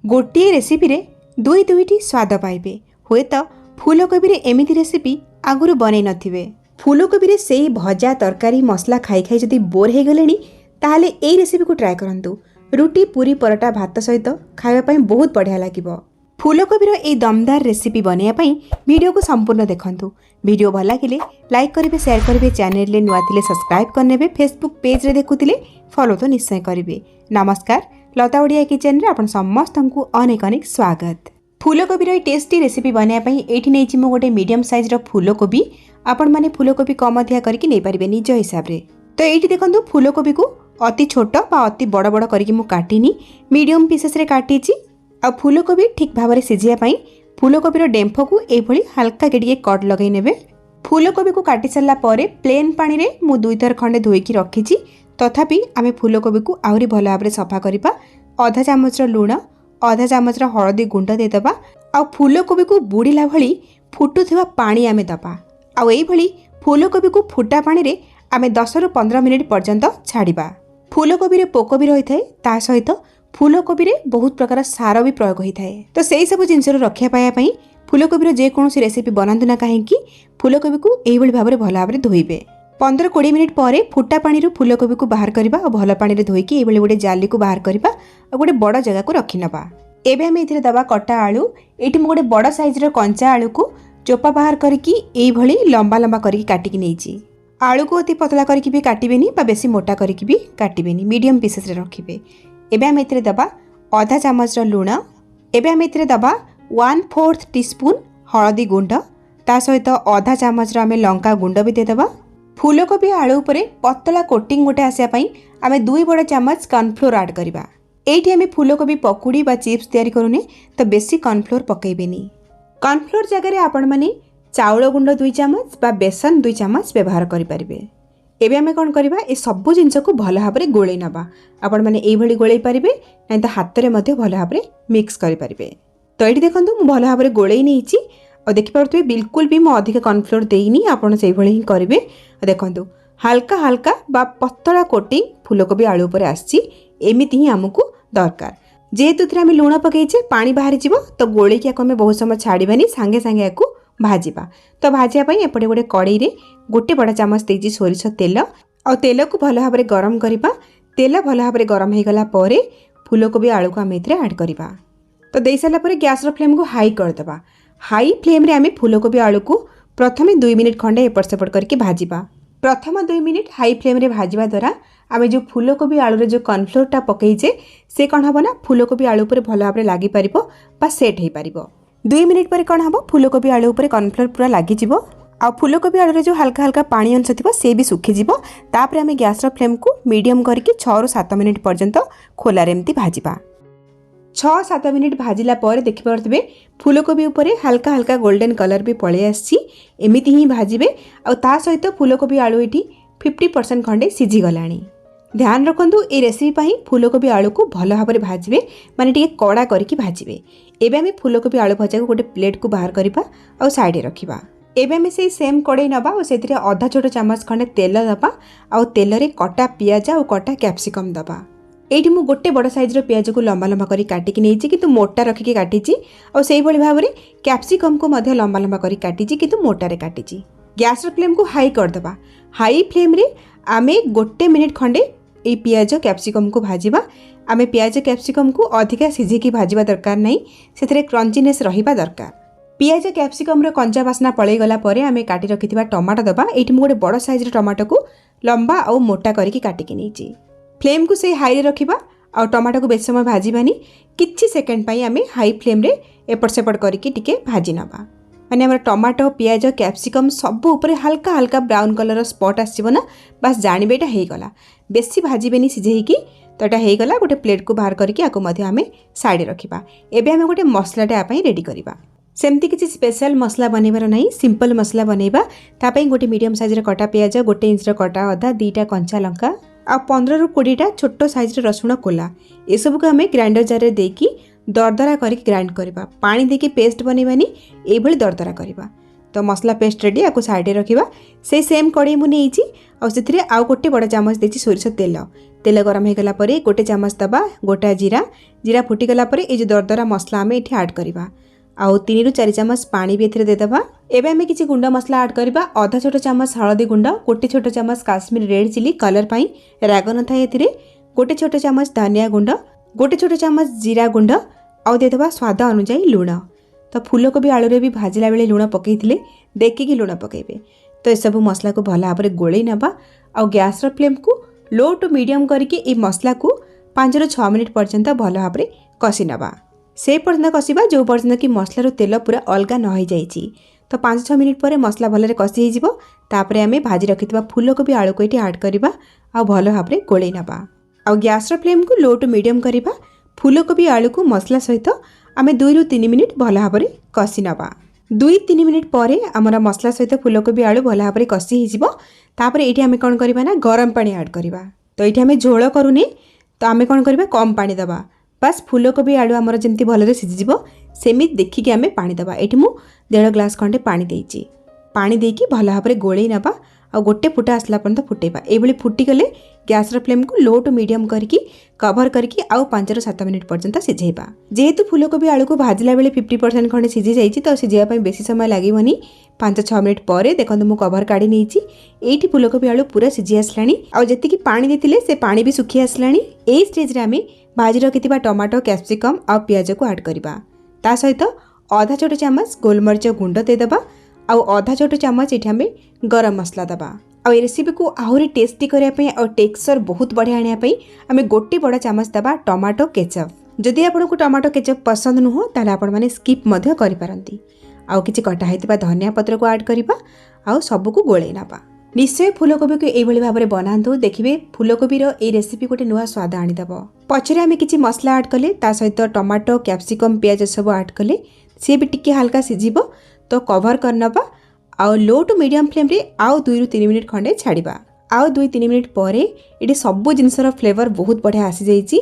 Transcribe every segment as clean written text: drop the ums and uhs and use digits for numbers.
गोटे रेसिपी रे दुई दुईटी स्वाद पाइबे। हुए तो फूलकोबी रे एमिति रेसिपी आगुरु बनै नथिबे। फूलकोबी रे सेही भजा तरकारी मसला खाई खाई जदि बोर हो गलेनी ताहले एई रेसिपी को ट्राई करंतु। रुटी पूरी परोटा भात सहित खाइबा पई बहुत बढ़िया लागिबो। फूलकोबी रो एई दमदार रेसिपी बनाइबा पई वीडियो को संपूर्ण देखंतु। वीडियो भल लागिले लाइक करिवे, शेयर करिवे, चैनल रे नुआ थिले सब्सक्राइब करनेबे, फेसबुक पेज रे देखुतिले फॉलो तो निश्चय करिवे। नमस्कार, लता ओडिया किचन रे आपण समस्तंकु अनेक अनेक स्वागत। फूलकोबी रो टेस्टी रेसिपी बनाइबा पई एठी नेछि मो गोटे मीडियम साइज रो फूलकोबी। आपण माने फूलकोबी कम अधिया करके नै परिबे निज हिसाब रे। तो एठी देखंतु फूलकोबी को अति छोट बा अति बड़ बड़ करके मु काटिनी, मीडियम पीसेस रे काटिची। आ फूलकोबी ठीक भाव में सिझिया पई फूलकोबी डेम्फ को एभली हल्का के कट लगे नेबे। फूलकोबी को काटी सारा पर प्लेन पानी रे मु दुई थर खंडे धोईकी रखीची। तथापि आमे फूलकोबी को आहरी भल भाव में सफा करबा। आधा चामच लुण, आधा चामच हळदी गुंड देदबा। आ फूलकोबी को बुड़ीला भली फुटुथिबा पानी आमे दबा। आ एई भली फूलकोबी को फुटा पानी रे आमे 10 रु 15 मिनिट पर्यंत छाड़िबा। फूलकोबी रे पोक भी रही थाए, ता सहित फूलकोबी रे बहुत प्रकार सार भी प्रयोग होता है। तो सही सब जिनस रक्षा पाइबापी फूलकोबी जेकोसी रेसिपी बनातु ना कहीं फूलकोबी को यही भाव में भल भाव में धोइबे। 15-20 मिनिट पर फुटा पानी फूलकोबी को बाहर करबा और भल पानी रे धोईकी ये गोटे जाली को बाहर करबा और गोटे बड़ जगह को रखी नबा। एबे हम एथिरे दबा कटा आलू। एठी मु गोटे बड़ साइज रो कंचा आलू को चोपा बाहर करके एई भली लंबा लंबा करके काटिकी नेइची। आलू को अति पतला करके भी काटिबेनी बा बेसी मोटा करके भी काटिबेनी, मीडियम पीसेस रे रखिबे। एबे हम एथिरे दबा आधा चामच लुण। एबे हम एथिरे दबा 1/4 टीस्पून हळदी गुंड, ता सहित आधा चामच आमे लंका गुंड भी देदबा। फूलकोबी आलू उपरे पतला कोटिंग गोटे आसिया पई आमे 2 बड़ चामच कॉर्नफ्लोर ऐड करबा। एठी आमे फूलकोबी पकुड़ी बा चिप्स तयारी करूने तो बेसी कॉर्नफ्लोर पकेइबेनी। कॉर्नफ्लोर जगह रे आपण माने चाउल गुंड 2 चामच बा बेसन 2 चामच व्यवहार करि परिबे। एबे आमे कोन करबा, ए सब जिनस को भल भाव में गोले नबा। आपण माने एई भली गोले पारिबे, नै तो हाथ रे मध्ये भल भाव में मिक्स करि परिबे। तो एठी देखंतु मु भल भाव में गोले नेइची और देखि पारथुबे बिल्कुल भी मु अधिक कॉर्नफ्लोर देइनी। आपण सेई भली ही करिवे। देखंतु हल्का हल्का बा पतला कोटिंग फूलकोबी आलू ऊपर आछि। एमिति ही हमकु दरकार। जेहेतु थरे आमे लूण पकेइछे पानी बाहरी जिवो तो गोले कि आमे बहुत समय छाड़ीबानी, सांगे सांगे याकू भाजिबा। तो भाजिया पई एपटे गोटे कड़ाई रे गोटे बड़ा चामच देइछि सोरिष तेल और तेल को भल भाव में गरम करबा। तेल भल भाव में गरम हो गला परे फूलकोबी आलू को आमे एथिरे ऐड करबा। तो देई साला परे गैस रो फ्लेम को हाई कर देबा। हाई फ्लेम रे आमे फूलकोबी आलू को प्रथमे 2 मिनिट खंडे एपट सेपट करके भाजिबा। प्रथम 2 मिनिट हाई फ्लेम रे भाजिबा द्वारा आमे जो फूलकोबी आलू रे जो कॉर्नफ्लोर टा पकेइजे से कोन हबो ना फूलकोबी आलू पर भल भाव में लागि परिबो बा सेट हे परिबो। 2 मिनिट पर कौन हम फूलकोबी आलू उपर कॉर्नफ्लोर पूरा लगिଯିବ। आ फूलकोबी आलू रे जो हल्का हल्का पानी अंश थिबो से भी सुखीଯିବ। तापर आमे गैस रो फ्लेम को मीडियम करके 6 रु 7 मिनिट पर्यंत खोला रे एमती भाजिबा। 6-7 मिनिट भाजिला पर देखि पारथबे फूलकोबी उपरे हल्का हल्का गोल्डन कलर भी पळे आछि। एमिति ही भाजिबे आ ता सहित फूलकोबी आलू एठी 50% खंडे सिझी गलाणी। ध्यान रखंतु ए रेसिपी पई फूलकोबी आलू को भल भाव में भाजिबे, माने टिके कड़ा करके भाजिबे। एबे आमे फूलकोबी आलू भजा को गोटे प्लेट को बाहर करबा और साइड रे रखिबा। एबे आमे सेही सेम कड़ाई नबा और सेथिरे आधा छोट चामच खंडे तेल दबा और तेल रे कटा पियाज और कटा कैप्सिकम दबा। एठी मु गोटे बड़ साइज रो पियाज को लंबा लंबा करी काटिकी नेइछि, किंतु मोटा रखिके काटिछि और सेही भली भाव में कैप्सिकम को मध्ये लंबा लंबा करी काटिछि, किंतु मोटा रे काटिछि। गैस रो फ्लेम को हाई कर दबा। हाई फ्लेम रे आमे गोटे मिनिट खंडे ए पियाज कैप्सिकम को भाजिबा। आमे पियाज कैप्सिकम को अधिका सिझेकी भाजिबा दरकार नहीं, सेथिरे क्रंचीनेस रहिबा दरकार। पियाज कैप्सिकम रो कंचा बासना पळै गला परे आमे काटी रखिथिबा टमाटो दबा। एठी मु गोटे बड़ साइज रो टमाटो को लंबा और मोटा करके काटिकी नेइछि। फ्लेम को से हाई रे रखिबा और टमाटो को बेस समय भाजिबानी। किछि सेकंड पई आमे हाई फ्लेम रे एपट सेपट करके टिके भाजी नबा। माने हमर टमाटो पियाज कैप्सिकम सब ऊपर हल्का हल्का ब्राउन कलर स्पॉट आसीबो ना, बस जानिबे एटा हे गला। बेसी भाजिबेनी सिझेइकी। तो एटा हे गला। गोटे प्लेट को बाहर करके आको मध्ये आमे साइड रखिबा। एबे आमे गोटे मसलाटे आपई रेडी करिबा। सेमती किसी स्पेशल मसला बनैबार नहीं, सिंपल मसला बनैबा। तापई गोटे मीडियम साइज रे कटा पियाज, 1 इंच रे कटा अदा, 2टा कंचा लंका आ 15 रु 20टा छोट साइज रे रसुण कोला ए सब को हमें ग्राइंडर जार रे देकी दरदरा करके ग्राइंड करबा। पानी देकी पेस्ट बनैबानी, एई भली दरदरा करबा। तो मसला पेस्ट रेडी आपको साइड रखा से सेम कड़े मुझे आउ आउ गोटे बड़ चामच देती सोरिष तेल तेल गरम हो गला गोटे चामच दबा गोटा जीरा जीरा फुटीगला ये जो दरदरा मसला आम ये आड करवा आउ 3 ରୁ 4 चामच पानी भी एथिरे देदेबा। एबे आमे किछि गुंड मसला ऐड करबा आधा छोट चामच हळदी गुंड गोटे छोट चामच काश्मीर रेड चिली कलर पाई राग न थाए एथिरे गोटे छोट चामच धनिया गुंड गोटे छोट चामच जीरा गुंड आउ देदेबा स्वाद अनुसार लुण। तो फूलकोबी आलू रे भी भाजिला बेले लुण पकईथिले देखिकी लुण पकेबे। तो ये सब मसला को भल भाव गोळई नबा आउ गैस रो फ्लेम को लो टू मीडियम करके ए मसला को 5 ରୁ 6 मिनिट पर्यंत भल भाव कषि नबा से पर्यंत कषिबा जो पर्यंत कि मसलार तेल पूरा अलग न हो जाइए। तो 5-6 मिनिट पर मसला भलरे कषि होपर आम भाजी रखि फूलकोबी आलू को ये आड करवा आ भल भाव गोळई नबा आ गैस फ्लेम को लो टू मीडियम करवा। फूलकोबी आलू को मसला सहित आम 2 ରୁ 3 मिनिट भल भाव कषि नबा। 2-3 मिनिट पर आमर मसला सहित फूलकोबी आलू भल भाव कषि होपर ये आम कौन करवा ना गरम पानी ऐड करवा। तो ये आम झोल करूने तो आम कौन करवा कम पानी दबा बस फूलकोबी आलू आमर जमी भलरे सीझीज सेमि देखिकी आम पानी दबा। ये 1.5 ग्लास खंडे पानी देइछि पानी देकी भल भाव गोळई नबा आ गोटे फुटा आसला पर्यंत फुटेबा। एभली फुटिगले गैस फ्लेम को लो टू मीडियम करके कवर करके आउ 5 ରୁ 7 मिनिट पर्यंत सीझेबा। जेहेतु फूलकोबी आलू को भाजिला बेले 50% खंडे सीझी जाइछि तो सीझाई बेसी समय लागेनि 5-6 मिनिट पर देखो मु कवर काढ़ी नहीं ये फूलकोबी आलू पूरा सीझी आसलानी आ जतिकी पानी देथिले से पानी भी सुखी आसलानी। ए स्टेज रे आमे भाजी रखिथिबा टमाटो कैप्सिकम आ पियाज को ऐड करबा ता सहित आधा छोट चामच गोलमरिच गुंड देदेबा आउ आधा छोट चामच ये आम गरम मसला दबा। आ रेसिपी को आहरी टेस्टी करने और टेक्सचर बहुत बढ़िया आने आम गोटे बड़ चामच दबा टमाटो केचप। जदि आपको टमाटो केचप पसंद नुह ताले आपण माने स्किप मध्य करि पारंती। आउ किछि कटा हेतिबा धनिया पत्र को ऐड करबा आउ सब को गोळई नबा। निश्चय फूलकोबी को एभली भाव बनातु देखिए फूलकोबी ये रेसिपी गोटे नुआ स्वाद आनीदेव। पछरे आम किछि मसला ऐड कले ता सहित टमाटो कैप्सिकम पियाज सब ऐड कले सी भी टिके हल्का सीझिब तो कवर करनबा आउ लो टू मीडियम फ्लेम रे आउ 2 ରୁ 3 मिनिट खंडे छाड़िबा। आउ 2-3 मिनिट पर ये सब जिनसर फ्लेवर बहुत बढ़िया आसी जाइछि।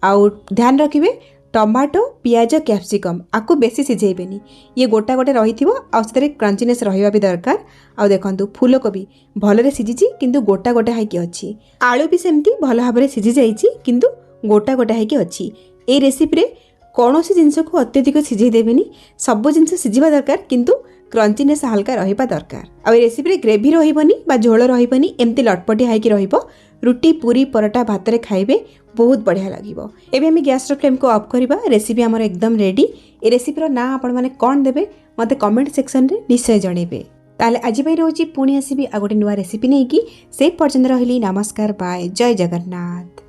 आउ ध्यान रखिए टमाटो पियाज कैप्सिकम आपको बेसी सिझेबेनी ये गोटा गोटे रही आउ से क्रंचीनेस रहिबा भी दरकार। आउ देखंतु फूलकोबी भलरे सिझिछि किंतु गोटा गोटा हाइकी अछि आलू भी सेमती भल भाबरे सिझि जाइछि किंतु गोटा गोटा हाइकी अछि। ए रेसिपी रे कौनसी जिनस को अत्यधिक सिझे देबेनी सब जिनस सिझिबा दरकार किंतु क्रंचीनेस हल्का रहिबा दरकार। आ रेसिपी रे ग्रेवी रहिबनी बा झोल रहिबनी एमती लटपटी हाइकी रहिबो रुटी पूरी परोटा भात रे खाइबे बहुत बढ़िया लगिबो। एबे हम गैस फ्लेम को ऑफ करबा रेसिपी हमर एकदम रेडी। ए रेसिपी रो ना आपण माने कोन देबे मते कमेंट सेक्शन रे निश्चय जणेबे। ताले आज पई रोची पुणी आसीबी आ गोटे नुआ रेसिपी नै कि से पर्यंत रहिली नमस्कार बाय जय जगन्नाथ।